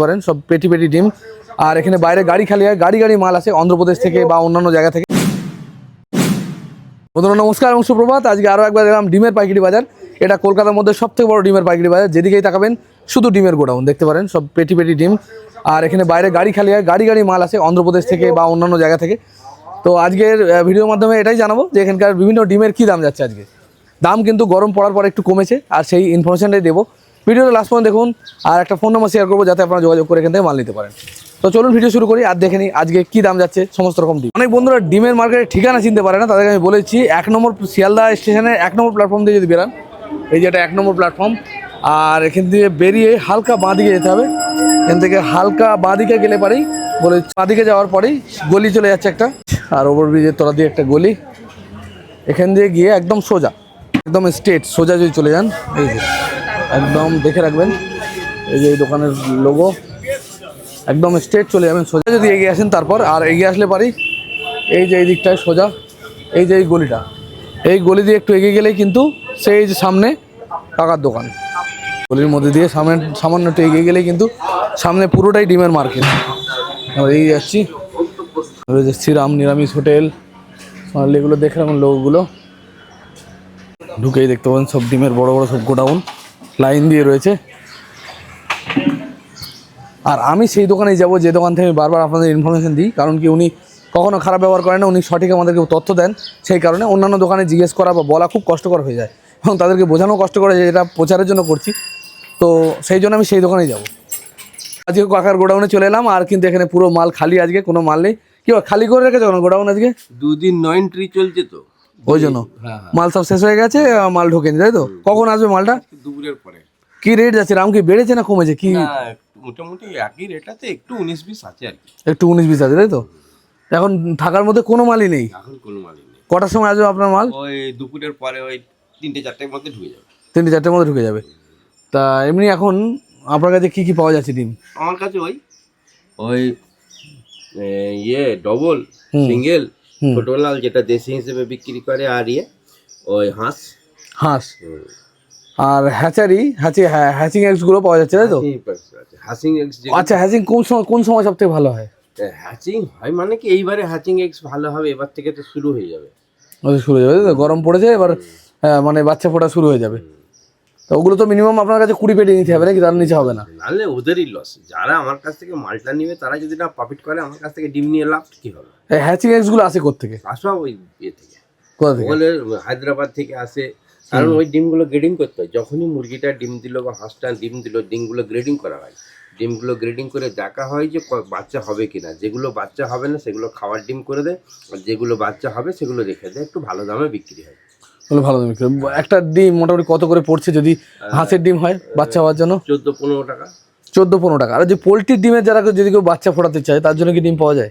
পারেন সব পেটি পেটি ডিম। আর এখানে বাইরে গাড়ি খালি হয়, গাড়ি গাড়ি মাল আছে অন্ধ্রপ্রদেশ থেকে বা অন্যান্য জায়গা থেকে। বন্ধুরা নমস্কার এবং সুপ্রভাত। আজকে আরও একবার এলাম ডিমের পাইকারি বাজার। এটা কলকাতার মধ্যে সবথেকে বড় ডিমের পাইকারি বাজার। যেদিকেই তাকাবেন শুধু ডিমের গোডাউন দেখতে পারেন, সব পেটি পেটি ডিম। আর এখানে বাইরে গাড়ি খালি হয়, গাড়ি গাড়ি মাল আছে অন্ধ্রপ্রদেশ থেকে বা অন্যান্য জায়গা থেকে। তো আজকের ভিডিওর মাধ্যমে এটাই জানাবো যে এখানকার বিভিন্ন ডিমের কী দাম যাচ্ছে। আজকে দাম কিন্তু গরম পড়ার পর একটু কমেছে, আর সেই ইনফরমেশনটাই দেবো। ভিডিওটা লাস্ট পর্যন্ত দেখুন, আর একটা ফোন নম্বর শেয়ার করবো যাতে আপনারা যোগাযোগ করে এখান থেকে মাল নিতে পারেন। তো চলুন ভিডিও শুরু করি আর দেখে নিই আজকে কী দাম যাচ্ছে সমস্ত রকম ডিম। অনেক বন্ধুরা ডিমের মার্কেটের ঠিকানা চিনতে পারে না, তাদেরকে আমি বলেছি 1 নম্বর শিয়ালদা স্টেশনের 1 নম্বর প্ল্যাটফর্ম দিয়ে যদি বেরান, এই যে এটা 1 নম্বর প্ল্যাটফর্ম। আর এখান থেকে বেরিয়ে হালকা বাঁ দিকে যেতে হবে। এখান থেকে হালকা বাঁ দিকে গেলে পারেই বলে বাঁ দিকে যাওয়ার পরেই গলি চলে যাচ্ছে একটা, আর ওভারব্রিজের তলা দিয়ে একটা গলি। এখান দিয়ে গিয়ে একদম সোজা, একদম স্ট্রেট সোজা যদি চলে যান, এই যে একদম দেখে রাখবেন, এই যে এই দোকানের লোগো, একদম স্ট্রেট চলে যাবেন সোজা যদি এগিয়ে আসেন। তারপর আর এগিয়ে আসলে পারি এই যে এই দিকটায় সোজা, এই যে এই গলিটা, এই গলি দিয়ে একটু এগিয়ে গেলেই কিন্তু সেই যে সামনে কাকার দোকান। গলির মধ্যে দিয়ে সামান্য একটু এগিয়ে গেলেই কিন্তু সামনে পুরোটাই ডিমের মার্কেট। আমরা এগিয়ে যাচ্ছি, শ্রীরাম নিরামিষ হোটেল, এগুলো দেখে রাখুন লোকগুলো। ঢুকেই দেখতে পাবেন সব ডিমের বড় বড় সব গোডাউন লাইন দিয়ে রয়েছে। আর আমি সেই দোকানেই যাব যে দোকান থেকে আমি বারবার আপনাদের ইনফরমেশন দিই, কারণ কি উনি কখনো খারাপ ব্যবহার করেন না, উনি সঠিক আমাদেরকে তথ্য দেন। সেই কারণে অন্যান্য দোকানে জিজ্ঞেস করা বা বলা খুব কষ্টকর হয়ে যায়, এবং তাদেরকে বোঝানো কষ্ট করে যে এটা প্রচারের জন্য করছি। তো সেই জন্য আমি সেই দোকানেই যাব। আজকে কাকার গোডাউনে চলে এলাম, আর কিন্তু এখানে পুরো মাল খালি, আজকে কোনো মাল নেই। কি খালি করে রেখেছে গোডাউন আজকে? দুদিন 9 ট্রি চলছে তো, ওই জন্য মাল সব শেষ হয়ে গেছে, মাল ঢোকেনি, তাই তো? কখন আসবে মালটা? দুপুরের পরে। কি রেট যাচ্ছে? রাম কি বেড়েছে না কমেছে? কি মোটামুটি একই রেটাতে, একটু 19-20 আছে আর কি। একটু 19-20 আছে, তাই তো? এখন থাকার মধ্যে কোনো মালই নেই। এখন কোনো মালই নেই। কটার সময় আসবে আপনার মাল? ওই দুপুরের পরে ওই 3-4টার মধ্যে ঢুকে যাবে। 3-4টার মধ্যে ঢুকে যাবে। তা এমনি এখন আপনার কাছে কি কি পাওয়া যাচ্ছে ডিম? আমার কাছে ওই ডবল, সিঙ্গেল, ছোট লাল যেটা দেশি হিসেবে বিক্রি করে, আর ওই হাঁস। আর হ্যাচিং এগসগুলো পাওয়া যাচ্ছে, তাই তো? Hatching eggs. আচ্ছা, হ্যাচিং কোন সময় সবথেকে ভালো হয়? হ্যাচিং হয় মানে কি, এইবারে হ্যাচিং এগস ভালো হবে, এবার থেকে তো শুরু হয়ে যাবে। শুরু হয়ে যাবে, তাই তো? গরম পড়েছে এবার, মানে বাচ্চা ফোটা শুরু হয়ে যাবে। তো ওগুলো তো মিনিমাম আপনার কাছে 20 পেটি নিতে হবে নাকি? তার নিচে হবে না? নাহলে ওদেরই লস। যারা আমার কাছ থেকে মালটা নিবে তারা যদি না প্রফিট করে, আমার কাছ থেকে ডিম নিয়ে লাভ কি হবে? এই হ্যাচিং এগসগুলো আসে কোত্থেকে? আসা ওই থেকে, কোথা থেকে? বলে হায়দ্রাবাদ থেকে আসে। কারণ ওই ডিমগুলো গ্রেডিং করতে হয়। যখনই মুরগিটা ডিম দিল বা হাঁসটা ডিম দিল, ডিমগুলো গ্রেডিং করা হয়। ডিমগুলো গ্রেডিং করে দেখা হয় যে বাচ্চা হবে কিনা। যেগুলো বাচ্চা হবে না সেগুলো খাওয়ার ডিম করে দেয়, আর যেগুলো বাচ্চা হবে সেগুলো রেখে দেয়, একটু ভালো দামে বিক্রি হয়। ভালো দামে বিক্রি। একটা ডিম মোটামুটি কত করে পড়ছে যদি হাঁসের ডিম হয় বাচ্চা হওয়ার জন্য? 14-15 টাকা। 14-15 টাকা। আর যে পোলট্রির ডিমের যারা যদি কেউ বাচ্চা ফোটাতে চায় তার জন্য কি ডিম পাওয়া যায়?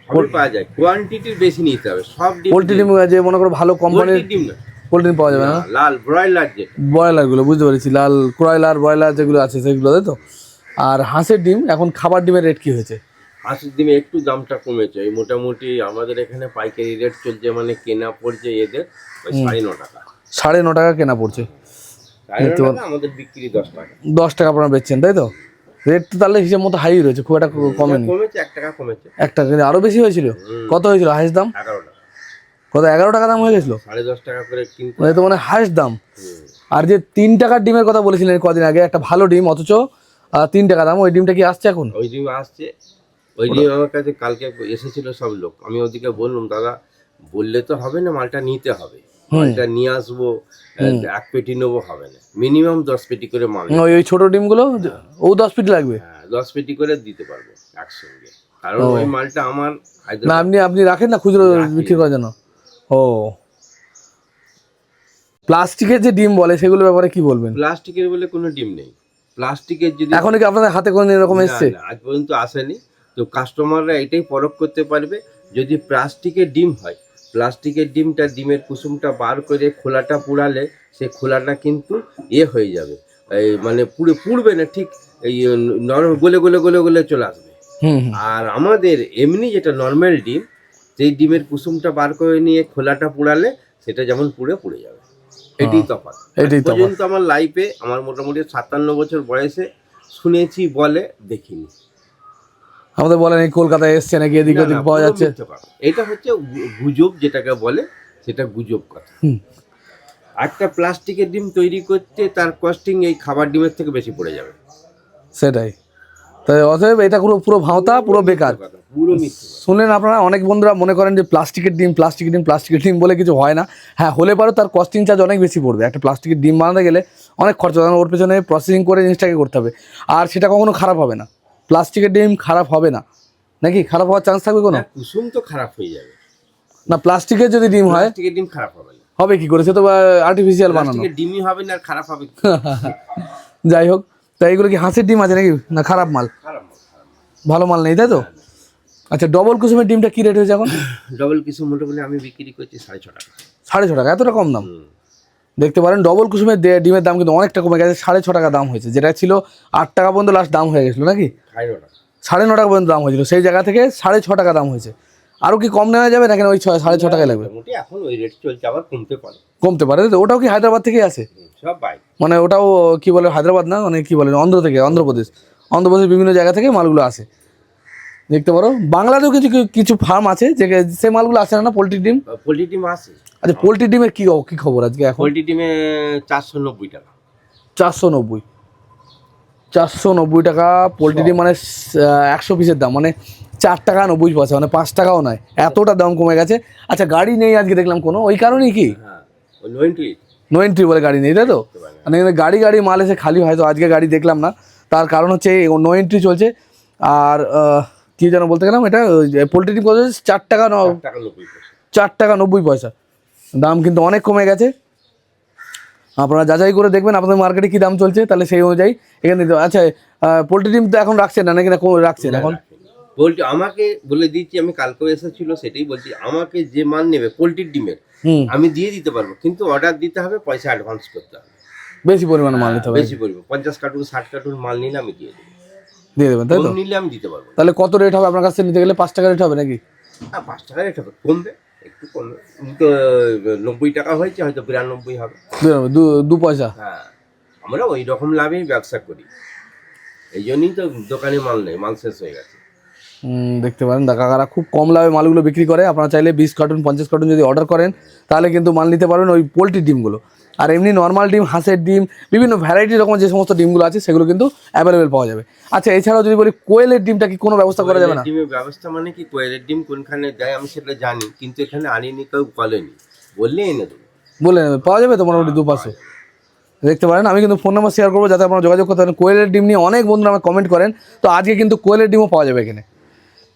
সবই পাওয়া যায়, কোয়ান্টিটি বেশি নিতে হবে। সব ডিম, পোলট্রি ডিম যে মনে করো ভালো কোম্পানির ডিম না, পোলট্রি ডিম পাওয়া যাবে না? লাল ব্রয়লার, যে ব্রয়লারগুলো বুঝতে পেরেছি, লাল ক্রয়লার ব্রয়লার যেগুলো আছে সেগুলো, তাই তো? আর হাঁসের ডিম এখন খাবার ডিমের রেট কি হয়েছে? হাঁসের ডিমে একটু দামটা কমেছে। এই মোটামুটি আমাদের এখানে পাইকারি রেট চলছে, মানে কেনা পড়ছে এদের 9.5 টাকা। 9.5 টাকা কেনা পড়ছে, 9.5 টাকা, আমাদের বিক্রি 10 টাকা। 10 টাকা আপনারা বেচছেন, তাই তো? রেট তো তাহলে হিসেব মতো হাই রয়েছে, খুব একটা কমেনি। কমেছে 1 টাকা কমেছে। 1 টাকা আরো বেশি হয়েছিল? কত হয়েছিল হাঁস দাম? 11 টাকা। কত 11 টাকা দাম হয়ে গেছিল? 10.5 টাকা করে কিনতে তো মানে হাঁস দাম। আর যে 3 টাকার ডিমের কথা বলেছিলেন কদিন আগে, একটা ভালো ডিম অথচ 3 টাকা দাম, ওই ডিমটা কি আসছে এখন? ওই ডিম আসছে। ওই ডিম আমার কাছে কালকে এসেছিল সব লোক। আমি ওদিকে বললাম, দাদা বললে তো হবে না, মালটা নিতে হবে। মালটা নিয়ে আসবো, 1 পেটি নেবো হবে না, মিনিমাম 10 পেটি করে মাল। ওই ছোট ডিমগুলো ও 10 পেটি লাগবে? হ্যাঁ, 10 পেটি করে দিতে পারবো একসঙ্গে। কারণ ওই মালটা আমার না, আপনি রাখেন না খুচরো বিক্রি করার জন্য? ও, প্লাস্টিকের যে ডিম বলে সেগুলোর ব্যাপারে কি বলবেন? প্লাস্টিকের বলে কোনো ডিম নেই। প্লাস্টিকের যদি এখন কি আপনাদের হাতে কোনো এরকম এসছে? আজ পর্যন্ত আসেনি। তো কাস্টমাররা এটাই পরখ করতে পারবে, যদি প্লাস্টিকের ডিম হয়, প্লাস্টিকের ডিমটা, ডিমের কুসুমটা বার করে খোলাটা পুড়ালে সে খোলাটা কিন্তু হয়ে যাবে, এই মানে পুড়বে না, ঠিক এই নরম গলে গলে গলে গলে চলে আসবে। আর আমাদের এমনি যেটা নর্মাল ডিম, সেই ডিমের কুসুমটা বার করে নিয়ে খোলাটা পুড়ালে সেটা যেমন পুড়ে যাবে। এটাই তফাৎ। পর্যন্ত আমার লাইফে, আমার মোটামুটি 57 বছর বয়সে শুনেছি বলে, দেখিনি। আমাদের বলেন এই কলকাতায় এসছে নাকি এদিক না, ওদিক না, পাওয়া পুরো যাচ্ছে। মিথ্যে কথা। এটা হচ্ছে গুজব, যেটাকে বলে সেটা গুজব কথা। হুম। একটা প্লাস্টিকের ডিম তৈরি করতে তার কস্টিং এই খাবার ডিমের থেকে বেশি পড়ে যাবে। সেটাই, তাই অতএব এটা পুরো পুরো ভাঁওতা, পুরো বেকার। মিথ্যে কথা, পুরো মিথ্যে কথা। শুনলেন আপনারা, অনেক বন্ধুরা মনে করেন যে প্লাস্টিকের ডিম প্লাস্টিকের ডিম প্লাস্টিকের ডিম বলে কিছু হয় না। হ্যাঁ, হলে পারে তার কস্টিং চার্জ অনেক বেশি পড়বে। একটা প্লাস্টিকের ডিম বানাতে গেলে অনেক খরচা, কারণ ওর পেছনে প্রসেসিং করে জিনিসটাকে করতে হবে। আর সেটা কখনো খারাপ হবে না, প্লাস্টিকের ডিম খারাপ হবে না নাকি? খারাপ হওয়ার চান্স থাকবে কোনো? না, কুসুম তো খারাপ হয়ে যাবে। না, প্লাস্টিকের যদি ডিম হয় প্লাস্টিকের ডিম খারাপ হবে না। হবে কি করে? সে তো আর্টিফিশিয়াল বানানো। প্লাস্টিকের ডিমই হবে না, আর খারাপ হবে কি? যাই হোক, তাই এগুলো কি হাঁসের ডিম আছে নাকি, না খারাপ মাল? খারাপ না, খারাপ ভালো মাল নেই, তাই তো? আচ্ছা, ডবল কুসুমের ডিমটা কি রেট হয়েছে এখন? না। ডবল কিছু মোটামুটি আমি বিক্রি করছি 6.5 টাকা। 6.5 টাকা, এতটা কম দাম? হুম। দেখতে পারেন ডবল কুসুমের ডিমের দাম কিন্তু অনেকটা কমে গেছে, 6.5 টাকা দাম হয়েছে। যেটা ছিল 8 টাকা পর্যন্ত লাস্ট দাম হয়ে গেছিলো নাকি? 9.5 টাকা। 9.5 টাকা পর্যন্ত দাম হয়েছিল, সেই জায়গা থেকে 6.5 টাকা দাম হয়েছে। আরও কি কম নেওয়া যাবে নাকি ওই 6.5 টাকায় লাগবে? মোটামুটি এখন ওই রেট চলছে, আবার কমতে পারে। কমতে পারে তো? ওটাও কি হায়দ্রাবাদ থেকে আসে? সব বাইরে। মানে ওটাও কি বলে, হায়দ্রাবাদ না, মানে কি বলে, অন্ধ্রপ্রদেশের বিভিন্ন জায়গা থেকে মালগুলো আসে। দেখতে পারো বাংলাদেশেও কিছু কিছু ফার্ম আছে যে সে মালগুলো আসে না পোলট্রি ডিম। পোলট্রি ডিম আছে। আচ্ছা, পোলট্রি ডিমের কি কি খবর আজকে এখন? পোলট্রি ডিমে 490 টাকা। 490, 490 টাকা পোলট্রি ডিম, মানে 100 পিসের দাম, মানে 4 টাকা 90 পয়সা, মানে 5 টাকাও নয়, এতটা দাম কমে গেছে। আচ্ছা, গাড়ি নেই আজকে দেখলাম কোনো, ওই কারণেই কি? হ্যাঁ, ওই 90 নো এন্ট্রি বলে গাড়ি নেই, তাই তো? মানে এখানে গাড়ি গাড়ি মাল এসে খালি, হয়তো আজকে গাড়ি দেখলাম না। তার কারণ হচ্ছে নো এন্ট্রি চলছে। আর কি যেন বলতে গেলাম, এটা পোলট্রি ডিম কত হচ্ছে? 4 টাকা 4 টাকা 90 পয়সা। 4 টাকা 90 পয়সা। দাম কিন্তু অনেক কমে গেছে। আপনারা যাচাই করে দেখবেন আপনাদের মার্কেটে কী দাম চলছে, তাহলে সেই অনুযায়ী এখানে দিতে হবে। আচ্ছা, পোলট্রি ডিম তো এখন রাখছেন না নাকি? না রাখছেন এখন? পোলট্রি আমাকে বলে দিচ্ছি, আমি কালকেও এসেছিল, সেটাই বলছি, আমাকে যে মাল নেবে পোলট্রির ডিমের আমি দিয়ে দিতে পারবো, কিন্তু অর্ডার দিতে হবে, পয়সা অ্যাডভান্স করতে হবে। বেশি পরিমাণে মাল নিতে হবে? বেশি পরিমাণ 50 কার্টুন 60 কার্টুন মাল নিলে আমি দিয়ে দেবো। দিয়ে দেবেন, তাই তো? নিলে আমি দিতে পারবো। তাহলে কত রেট হবে আপনার কাছ থেকে নিতে গেলে? 5 টাকা রেট হবে নাকি? 5 টাকা রেট হবে, কমবে, একটু কমবে। তো 90 টাকা হয়েছে, হয়তো 92 হবে। 2 পয়সা। হ্যাঁ, আমরা ওই রকম লাভেই ব্যবসা করি, এই জন্যই তো দোকানে মাল নেই, মাল শেষ হয়ে গেছে। দেখতে পারেন কাকারা খুব কম লাভে মালগুলো বিক্রি করে। আপনারা চাইলে 20 কার্টুন 50 কার্টুন যদি অর্ডার করেন, তাহলে কিন্তু মাল নিতে পারবেন ওই পোলট্রির ডিমগুলো। আর এমনি নর্মাল ডিম, হাঁসের ডিম, বিভিন্ন ভ্যারাইটি রকম যে সমস্ত ডিমগুলো আছে সেগুলো কিন্তু অ্যাভেলেবেল পাওয়া যাবে। আচ্ছা, এছাড়াও যদি বলি কোয়েলের ডিমটা কি কোনো ব্যবস্থা করা যাবে না? ডিমের ব্যবস্থা মানে কি, কোয়েলের ডিম কোনখানে দেয় আমি সেটা জানি, কিন্তু এখানে আনিনি, কেউ বলেনি, বললে এনে দেবো। বলে নেবে, পাওয়া যাবে তো মোটামুটি 2-500। দেখতে পারেন, আমি কিন্তু ফোন নাম্বার শেয়ার করবো যাতে আপনারা যোগাযোগ করতে পারেন। কোয়েলের ডিম নিয়ে অনেক বন্ধুরা আমাকে কমেন্ট করেন, তো আজকে কিন্তু কোয়েলের ডিমও পাওয়া যাবে এখানে।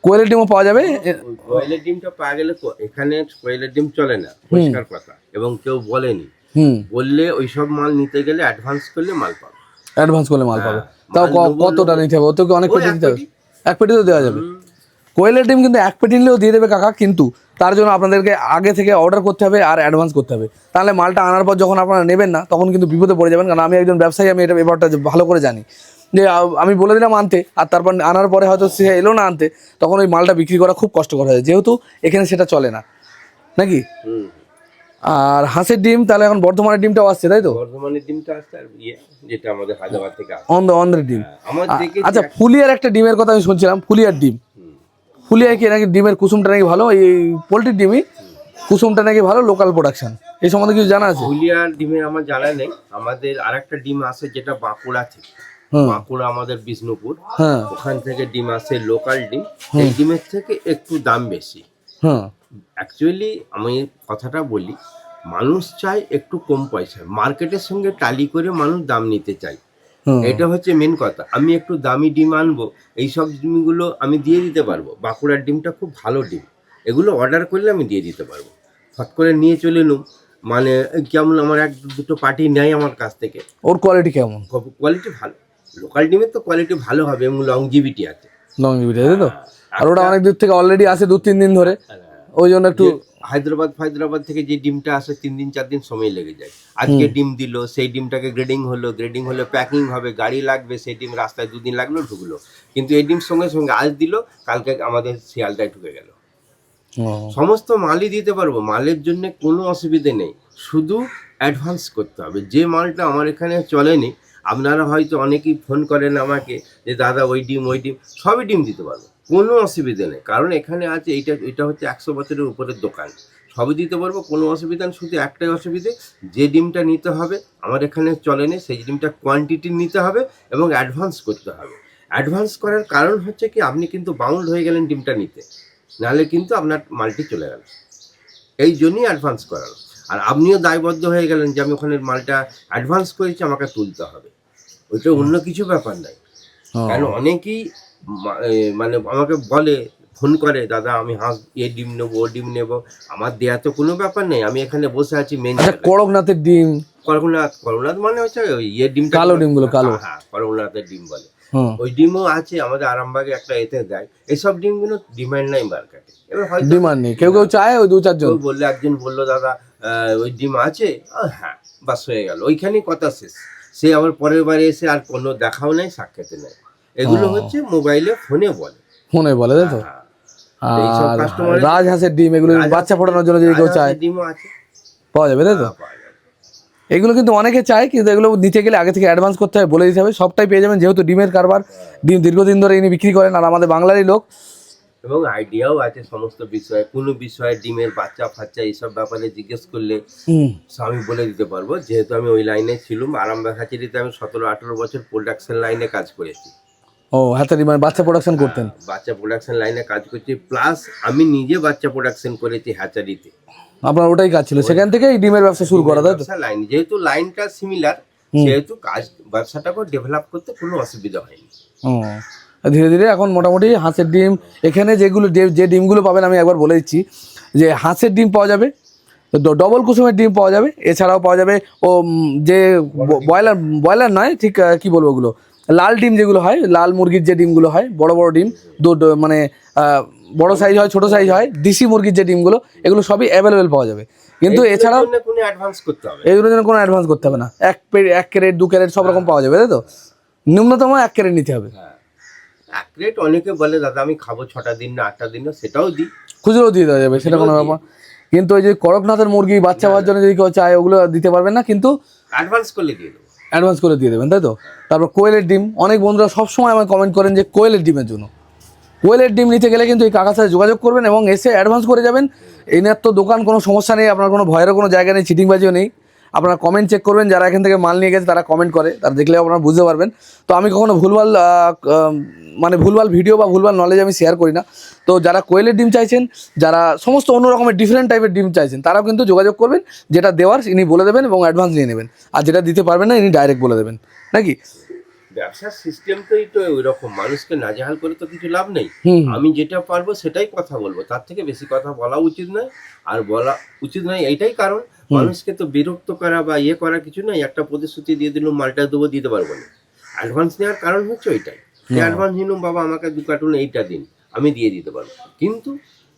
কোয়েলের ডিমও পাওয়া যাবে। কোয়েলের ডিমটা পাওয়া গেলে, এখানে কোয়েলের ডিম চলে না, পরিষ্কার কথা, এবং কেউ বলেনি। বললে ওই সব মাল নিতে গেলে অ্যাডভান্স করলে মাল পাবে। অ্যাডভান্স করলে মাল পাবে, তাও কতটা নিতে হবে? ওতে অনেক পেটি দিতে হবে? 1 পেটি তো দেওয়া যাবে। কোয়েলের ডিম কিন্তু 1 পেটি নিলেও দিয়ে দেবে কাকা, কিন্তু তার জন্য আপনাদেরকে আগে থেকে অর্ডার করতে হবে আর অ্যাডভান্স করতে হবে। তাহলে মালটা আনার পর যখন আপনারা নেবেন না, তখন কিন্তু বিপদে পড়ে যাবেন। কারণ আমি একজন ব্যবসায়ী, আমি এটা ব্যাপারটা ভালো করে জানি, যে আমি বলে দিলাম আনতে, আর তারপর আনার পরে হয়তো সে এলো না আনতে, তখন ওই মালটা বিক্রি করা খুব কষ্টকর হয়, যেহেতু এখানে সেটা চলে না নাকি। আর হাঁসের ডিম তাহলে এখন বর্ধমানের ডিমটাও আসছে, তাই তো? বর্ধমানের ডিমটা আসছে, আর যেটা আমাদের হায়দ্রাবাদ থেকে আসছে অন্ধ্রের ডিম। আমার দেখেছি। আচ্ছা, ফুলিয়ার একটা ডিমের কথা আমি শুনছিলাম, ফুলিয়ার ডিম। ফুলিয়ায় কি নাকি ডিমের কুসুমটা নাকি ভালো, এই পোলট্রির ডিমই কুসুমটা নাকি ভালো, লোকাল প্রোডাকশন, এই সম্বন্ধে কিছু জানা আছে? ফুলিয়ার ডিমের আমার জানা নেই। আমাদের আরেকটা ডিম আছে যেটা বাঁকুড়া থেকে, বাঁকুড়া আমাদের বিষ্ণুপুর, ওখান থেকে ডিম আসে, লোকাল ডিম। এই ডিমের থেকে একটু দাম বেশি। অ্যাকচুয়ালি আমি কথাটা বলি, মানুষ চায় একটু কম পয়সায়, মার্কেটের সঙ্গে টালি করে মানুষ দাম নিতে চায়, এটা হচ্ছে মেন কথা। আমি একটু দামি ডিম আনবো, এইসব ডিমগুলো আমি দিয়ে দিতে পারবো। বাঁকুড়ার ডিমটা খুব ভালো ডিম, এগুলো অর্ডার করলে আমি দিয়ে দিতে পারবো, ফট করে নিয়ে চলে নুম। মানে কেমন, আমার 1-2 পার্টি নেয় আমার কাছ থেকে। ওর কোয়ালিটি কেমন? কোয়ালিটি ভালো, লোকাল ডিমের তো কোয়ালিটি ভালো হবে এবং লংজিভিটি আছে। লংজিভিটি আছে তো, আর ওটা অনেক দূর থেকে অলরেডি আসে 2-3 দিন ধরে, ওই জন্য একটু। হায়দ্রাবাদ থেকে যে ডিমটা আসে 3-4 দিন সময় লেগে যায়। আজকে ডিম দিল, সেই ডিমটাকে গ্রেডিং হলো, প্যাকিং হবে, গাড়ি লাগবে, সেই ডিম রাস্তায় 2 দিন লাগলো, ঢুকলো। কিন্তু এই ডিম সঙ্গে সঙ্গে আজ দিল, কালকে আমাদের শিয়ালদায় ঢুকে গেল। সমস্ত মালই দিতে পারবো, মালের জন্য কোনো অসুবিধে নেই, শুধু অ্যাডভান্স করতে হবে। যে মালটা আমার এখানে চলেনি, আপনারা হয়তো অনেকেই ফোন করেন আমাকে যে দাদা ওই ডিম সবই ডিম দিতে পারবো, কোনো অসুবিধা নেই। কারণ এখানে আছে এটা হচ্ছে 100 বছরের উপরের দোকান, সবই দিতে পারবো, কোনো অসুবিধা নেই। শুধু একটাই অসুবিধে, যে ডিমটা নিতে হবে আমার এখানে চলে নেই, সেই ডিমটা কোয়ান্টিটি নিতে হবে এবং অ্যাডভান্স করতে হবে। অ্যাডভান্স করার কারণ হচ্ছে কি, আপনি কিন্তু বাউন্ড হয়ে গেলেন ডিমটা নিতে, নাহলে কিন্তু আপনার মালটি চলে গেল। এই জন্যই অ্যাডভান্স করানো। আর আপনিও দায়বদ্ধ হয়ে গেলেন যে আমি ওখানে মালটা অ্যাডভান্স করেছি, আমাকে তুলতে হবে। ওইটা অন্য কিছু ব্যাপার নাই। কারণ অনেকেই মানে আমাকে বলে, ফোন করে, দাদা আমি হাঁস ডিম নেবো, ও ডিম নেবো। আমার দেয়া তো কোনো ব্যাপার নেই, আমি এখানে বসে আছি মেন। আচ্ছা, করকনাথের ডিম, করকনাথ মানে হচ্ছে ওই ডিমটা, কালো ডিমগুলো, কালো। হ্যাঁ, করকনাথের ডিম বলে। ওই ডিমও আছে আমাদের আরামবাগে একটা এতে দেয়। এইসব ডিমগুলো ডিমান্ড নাই মার্কেটে। এবার হয়তো ডিমান্ড নেই, কেউ চায়, ওই 2-4 জন বললে, একজন বললো দাদা ওই ডিম আছে, হ্যাঁ বাস হয়ে গেল, ওইখানেই কথা শেষ। সে আবার পরের বারে এসে আর কোনো দেখাও নেই, সাক্ষাতে নেই। এগুলো হচ্ছে মোবাইলে ফোনে বলে, তাই তো। এইসব আর কাস্টমার রাজহাঁসের ডিম, এগুলো বাচ্চা ফোটানোর জন্য যদি কেউ চায় ডিমও আছে, পাওয়া যাবে, তাই তো। পাওয়া যাবে। এগুলো কিন্তু অনেকে চায়, কিন্তু এগুলো নিতে গেলে আগে থেকে অ্যাডভান্স করতে হবে, বলে দিতে হবে। সবটাই পেয়ে যাবেন, যেহেতু ডিমের কারবার, ডিম দীর্ঘদিন ধরে ইনি বিক্রি করেন, আর আমাদের বাংলারই লোক। এবং আইডিয়াও আছে সমস্ত বিষয়ে, কোনো বিষয়ে ডিমের বাচ্চা ফাচ্চা এইসব ব্যাপারে জিজ্ঞেস করলে আমি বলে দিতে পারবো, যেহেতু আমি ওই লাইনে ছিলাম। আরামবাগ হ্যাচারিতে আমি 17-18 বছর প্রোডাকশন লাইনে কাজ করেছি। ও, হ্যাচারি মানে বাচ্চা প্রোডাকশন করতেন? বাচ্চা প্রোডাকশন লাইনে কাজ করছি, প্লাস আমি নিজে বাচ্চা প্রোডাকশন করেছি হ্যাচারিতে। আপনার ওটাই কাজ ছিল, সেখান থেকে এই ডিমের ব্যবসা শুরু করা, তাই তো। লাইন যেহেতু লাইনটা সিমিলার, সেহেতু কাজ ব্যবসাটাকে ডেভেলপ করতে কোনো অসুবিধা হয়নি। ধীরে ধীরে এখন মোটামুটি হাঁসের ডিম, এখানে যে ডিমগুলো পাবেন আমি একবার বলে দিচ্ছি, যে হাঁসের ডিম পাওয়া যাবে, ডবল কুসুমের ডিম পাওয়া যাবে, এছাড়াও পাওয়া যাবে যে ব্রয়লার নয়, ঠিক কি বলবো, ওগুলো লাল ডিম যেগুলো হয়, লাল মুরগির যে ডিমগুলো হয়, বড় বড় ডিম, মানে বড় সাইজ হয়, ছোট সাইজ হয়, দেশি মুরগির যে ডিমগুলো, এগুলো সবই অ্যাভেলেবেল পাওয়া যাবে। কিন্তু এছাড়াও কোনো অ্যাডভান্স করতে হবে, এগুলোর জন্য কোনো অ্যাডভান্স করতে হবে না। 1 ক্যারেট 2 ক্যারেট সব রকম পাওয়া যাবে, তাই তো। ন্যূনতম 1 ক্যারেট নিতে হবে। 1 ক্রেট। অনেকে বলে দাদা আমি খাবো 6টা দিন না 8টা দিন না, সেটাও দিই, খুচরো দিয়ে দেওয়া যাবে, সেটা কোনো ব্যাপার। কিন্তু ওই যে করকনাথের মুরগি বাচ্চা হওয়ার জন্য যদি কেউ চায়, ওগুলো দিতে পারবেন না, কিন্তু অ্যাডভান্স করলে দিয়ে দেবো। অ্যাডভান্স করে দিয়ে দেবেন, তাই তো। তারপর কোয়েলের ডিম, অনেক বন্ধুরা সবসময় আমাকে কমেন্ট করেন যে কোয়েলের ডিমের জন্য। কোয়েলের ডিম নিতে গেলে কিন্তু এই কাকার সাথে যোগাযোগ করবেন এবং এসে অ্যাডভান্স করে যাবেন। এনার তো দোকান, কোনো সমস্যা নেই, আপনার কোনো ভয়েরও কোনো জায়গা নেই, চিটিংবাজিও নেই। আপনারা কমেন্ট চেক করবেন, যারা এখান থেকে মাল নিয়ে গেছে তারা কমেন্ট করে, তারা দেখলে আপনারা বুঝতে পারবেন। তো আমি কখনো ভুলভাল ভিডিও বা ভুলভাল নলেজ আমি শেয়ার করি না। তো যারা কোয়েলের ডিম চাইছেন, যারা সমস্ত অন্য রকমের ডিফারেন্ট টাইপের ডিম চাইছেন, তারাও কিন্তু যোগাযোগ করবেন। যেটা দেওয়ার ইনি বলে দেবেন এবং অ্যাডভান্স নিয়ে নেবেন, আর যেটা দিতে পারবেন না ইনি ডাইরেক্ট বলে দেবেন, নাকি। ব্যবসার সিস্টেমটাই তো ওইরকম, মানুষকে নাজেহাল করে তো কিছু লাভ নেই। আমি যেটা পারবো সেটাই কথা বলবো, তার থেকে বেশি কথা বলা উচিত নয়, আর বলা উচিত নয়। এইটাই কারণ, মানুষকে তো বিরক্ত করা বা করা কিছু নয়। একটা প্রতিশ্রুতি দিয়ে দিলাম, মালটা দেবো, দিতে পারবো না। অ্যাডভান্স নেওয়ার কারণ হচ্ছে ওইটাই, যে অ্যাডভান্স নিলাম, বাবা আমাকে 2 কার্টুন এইটা দিন, আমি দিয়ে দিতে পারবো। কিন্তু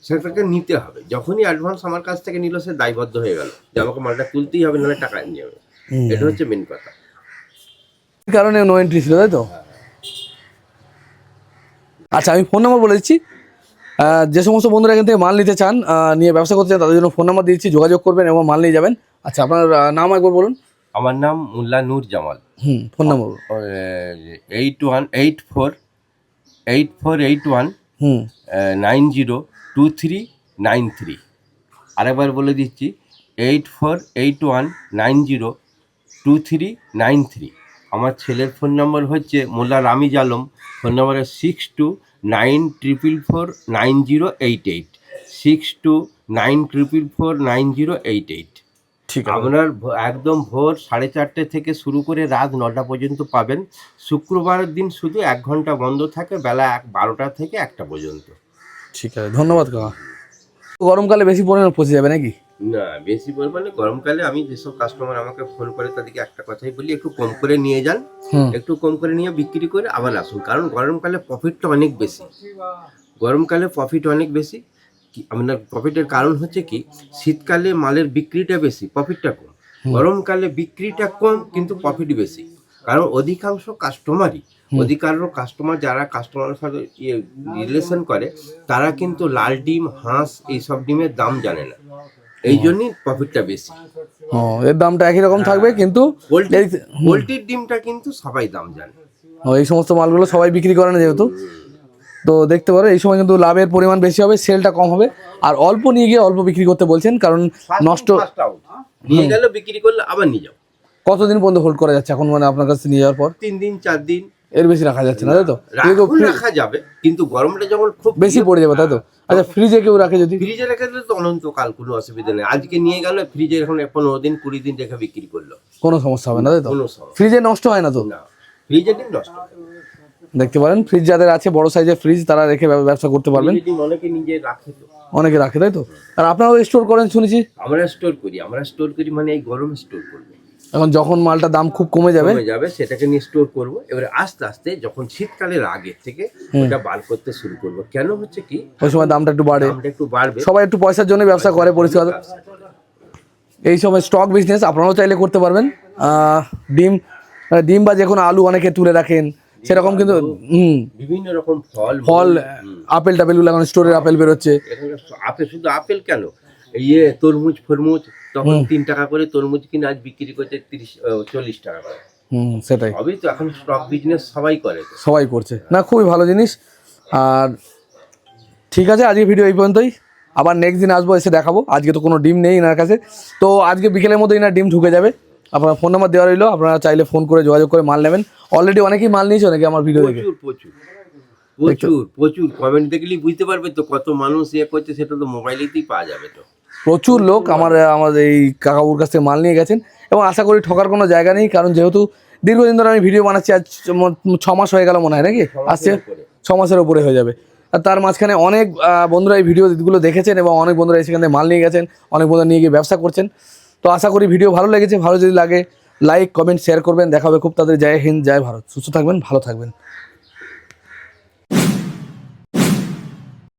সেটাকে নিতে হবে। যখনই অ্যাডভান্স আমার কাছ থেকে নিল, সে দায়বদ্ধ হয়ে গেল যে আমাকে মালটা তুলতেই হবে, নাহলে টাকা নিয়ে যাবে। এটা হচ্ছে মেন কথা। কারণে নো এন্ট্রি ছিল, তাই তো। আচ্ছা, আমি ফোন নাম্বার বলে দিচ্ছি। যে সমস্ত বন্ধুরা এখান থেকে মাল নিতে চান, নিয়ে ব্যবসা করতে চান, তাদের জন্য ফোন নাম্বার দিচ্ছি, যোগাযোগ করবেন এবং মাল নিয়ে যাবেন। আচ্ছা, আপনার নাম একবার বলুন। আমার নাম মোল্লা নূর জামাল। Phone number 81 902393। আরেকবার বলে দিচ্ছি, 8481902393। আমার ছেলের ফোন নম্বর হচ্ছে মোল্লা রামিজ আলম। Phone number 6294449088, 6294449088। ঠিক আছে। আপনার একদম ভোর 4:30 থেকে শুরু করে রাত 9টা পর্যন্ত পাবেন। শুক্রবারের দিন শুধু 1 ঘন্টা বন্ধ থাকে, বেলা 12টা থেকে 1টা পর্যন্ত। ঠিক আছে, ধন্যবাদ কাকা। গরমকালে বেশি পরিমাণে পচে যাবে নাকি? না, বেশি পরিমাণে গরমকালে আমি যেসব কাস্টমার আমাকে ফোন করে তাদেরকে একটা কথাই বলি, একটু কম করে নিয়ে যান, একটু কম করে নিয়ে বিক্রি করে আবার আসুন। কারণ গরমকালে প্রফিটটা অনেক বেশি। গরমকালে প্রফিট অনেক বেশি। আপনার প্রফিটের কারণ হচ্ছে কি, শীতকালে মালের বিক্রিটা বেশি, প্রফিটটা কম। গরমকালে বিক্রিটা কম কিন্তু প্রফিট বেশি। কারণ অধিকাংশ কাস্টমার যারা কাস্টমারের সাথে রিলেশন করে, তারা কিন্তু লাল ডিম, হাঁস এইসব ডিমের দাম জানে না, এই জন্যই প্রফিটটা বেশি। ও এর দামটা একই রকম থাকবে, কিন্তু পোলট্রির ডিমটা কিন্তু সবাই দাম জানে। এই সমস্ত মালগুলো সবাই বিক্রি করে না যেহেতু, তো দেখতে পারো এই সময় কিন্তু লাভের পরিমাণ বেশি হবে, সেলটা কম হবে, আর অল্প নিয়ে গিয়ে অল্প বিক্রি করতে বলছেন, কারণ নষ্ট নিয়ে গেল বিক্রি করলে আবার নিয়ে যাও। কতদিন পর্যন্ত হোল্ড করা যাচ্ছে এখন, মানে আপনার কাছে নিয়ে যাওয়ার পর? 3 দিন 4 দিন, এর বেশি রাখা যাচ্ছে না, তাই তো? রাখা যাবে, কিন্তু গরমটা যখন খুব বেশি পড়ে যাবে, তাই তো? আচ্ছা, ফ্রিজে কেউ রাখে যদি? ফ্রিজে রেখে দিলে তো অনন্তকাল কোনো অসুবিধা নেই। আজকে নিয়ে গেল ফ্রিজে, এখন 15 দিন 20 দিন রেখে বিক্রি করলো, কোনো সমস্যা হবে না, তাই তো? কোনো সমস্যা ফ্রিজে নষ্ট হয় না তো? না, ফ্রিজে ডিম নষ্ট হয় না। দেখতে পারেন ফ্রিজ যাদের আছে, বড় সাইজের ফ্রিজ, তারা রেখে ব্যবসা করতে পারবেন। ফ্রিজে ডিম অনেকে নিজে রাখে তো, অনেকে রাখে, তাই তো? আর আপনারাও স্টোর করেন শুনেছি। আমরা স্টোর করি মানে এই গরমে স্টোর করবো। এখন যখন মালটা দাম খুব কমে যাবে, সেটাকে নিয়ে স্টোর করবো। এবারে আস্তে আস্তে যখন শীতকালের আগে থেকে ওটা বার করতে শুরু করবো। কেন হচ্ছে কি, ওই সময় দামটা একটু বাড়ে, দামটা একটু বাড়বে, সবাই একটু পয়সার জন্য ব্যবসা করে পরিষ্কার। এই সময় স্টক বিজনেস আপনারাও চাইলে করতে পারবেন। ডিম বা যে কোনো আলু অনেকে তুলে রাখেন, সেরকম কিন্তু বিভিন্ন রকম ফল, আপেল টাপেলগুলো এখন স্টোরের আপেল বেরোচ্ছে। আপেল, শুধু আপেল কেন, তরমুজ ফরমুজ, তখন 3 টাকা করে তরমুজ কিনে আজ বিক্রি করছে 30-40 টাকা করে। সেটাই, সবই তো এখন স্টক বিজনেস সবাই করে, সবাই করছে না, খুবই ভালো জিনিস। আর ঠিক আছে, আজকে ভিডিও এই পর্যন্তই, আবার নেক্সট দিন আসবো, এসে দেখাবো। আজকে তো কোনো ডিম নেই এনার কাছে, তো আজকে বিকেলের মধ্যে এনার ডিম ঢুকে যাবে। আপনার ফোন নাম্বার দেওয়া রইলো, আপনারা চাইলে ফোন করে যোগাযোগ করে মাল নেবেন। অলরেডি অনেকেই মাল নিয়েছে, অনেকে আমার ভিডিও দেখে। প্রচুর কমেন্ট দেখলেই বুঝতে পারবে তো কত মানুষ করছে, সেটা তো মোবাইলেতেই পাওয়া যাবে। তো প্রচুর লোক আমাদের এই কাকাবুর কাছ থেকে মাল নিয়ে গেছেন, এবং আশা করি ঠকার কোনো জায়গা নেই, কারণ যেহেতু দীর্ঘদিন ধরে আমি ভিডিও বানাচ্ছি, আজ 6 মাস হয়ে গেল মনে হয়, নাকি আসছে 6 মাসের উপরে হয়ে যাবে। আর তার মাঝখানে অনেক বন্ধুরা এই ভিডিওগুলো দেখেছেন, এবং অনেক বন্ধুরা সেখান থেকে মাল নিয়ে গেছেন, অনেক বন্ধুরা নিয়ে গিয়ে ব্যবসা করছেন। তো আশা করি ভিডিও ভালো লেগেছে। ভালো যদি লাগে লাইক কমেন্ট শেয়ার করবেন। দেখা হবে খুব তাড়াতাড়ি। জয় হিন্দ, জয় ভারত। সুস্থ থাকবেন, ভালো থাকবেন।